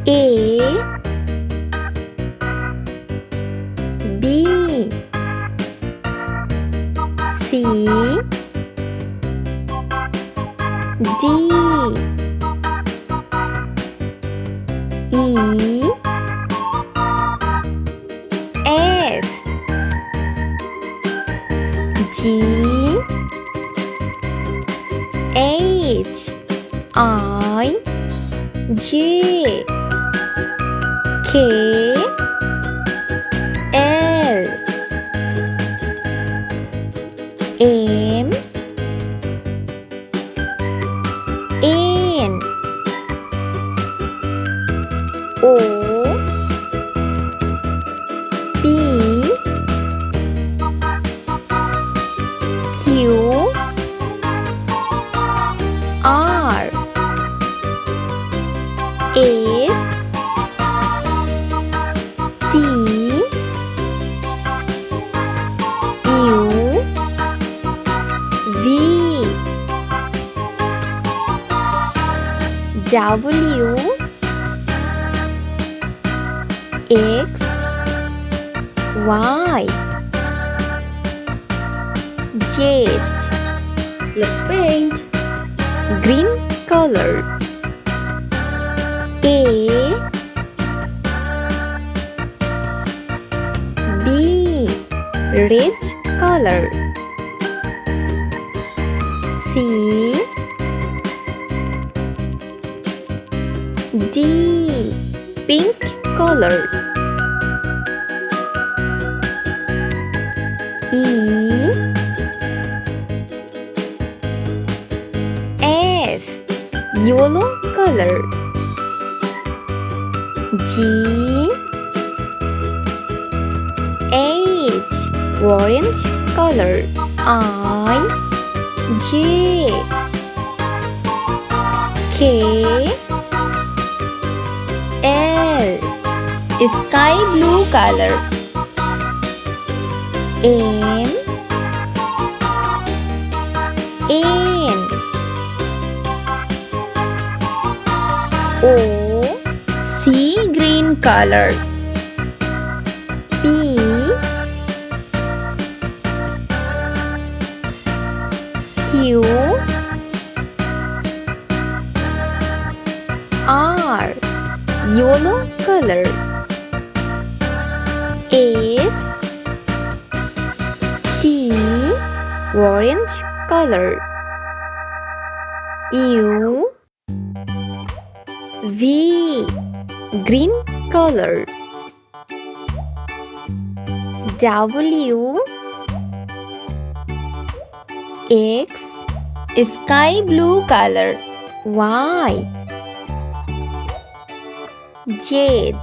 A B C D E F G H I J K L M N O P Q R S T U V W X Y Z. Let's paint. Green color. A B red color. C D pink color. E F yellow color. G H orange color. I J K L sky blue color. M N O sea green color. P Q R yellow color. S T orange color. U V green color. W X sky blue color. Y Z